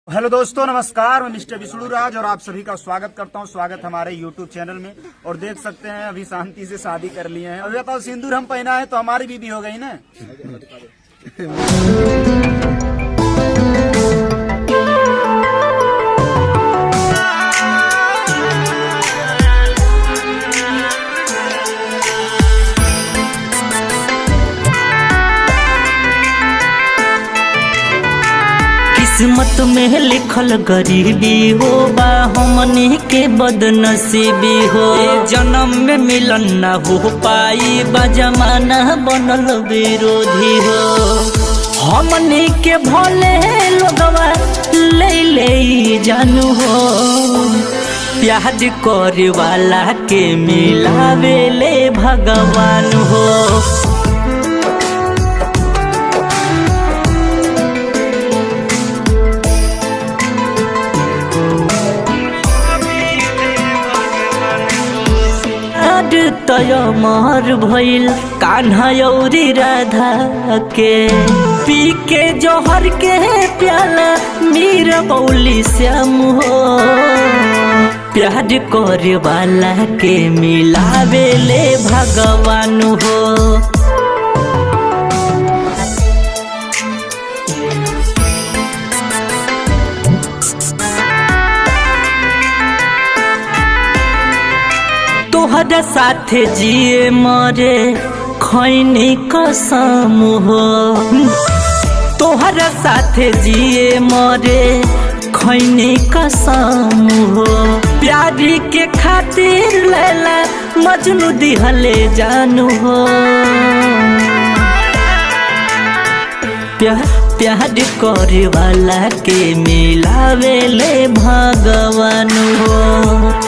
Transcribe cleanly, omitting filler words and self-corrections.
Hello दोस्तों, नमस्कार। मैं मिस्टर विष्णु राज और आप सभी का स्वागत करता हूं। स्वागत हमारे यूट्यूब चैनल में। और देख सकते हैं अभी शांति से शादी कर लिए हैं। अभी बताओ, सिंदूर हम पहना है तो हमारी बीबी हो गई ना। किस्मत में लिखल गरीबी हो बा, हमनी के बदनसीबी हो। जन्म में मिलन न हो पाई बा, जमाना बनल विरोधी हो। हमनी के भोले लोगवा ले ले जानू हो, प्यार करे वाला के मिलावे ले भगवान हो। तय मर भइल कान्हा औरी राधा के, पी के जोहर के प्याला मीरा बौली श्याम हो। प्यार करे वाला के मिलावे ले भगवान हो। तोहरा साथे जिए मरे खैनी कसम हो। तोहरा साथे जिए मरे खैनी कसम हो। प्यारी के खातिर लैला मजनू दिहले जानू हो। प्यार करे वाला के मिलावे ले भगवान हो।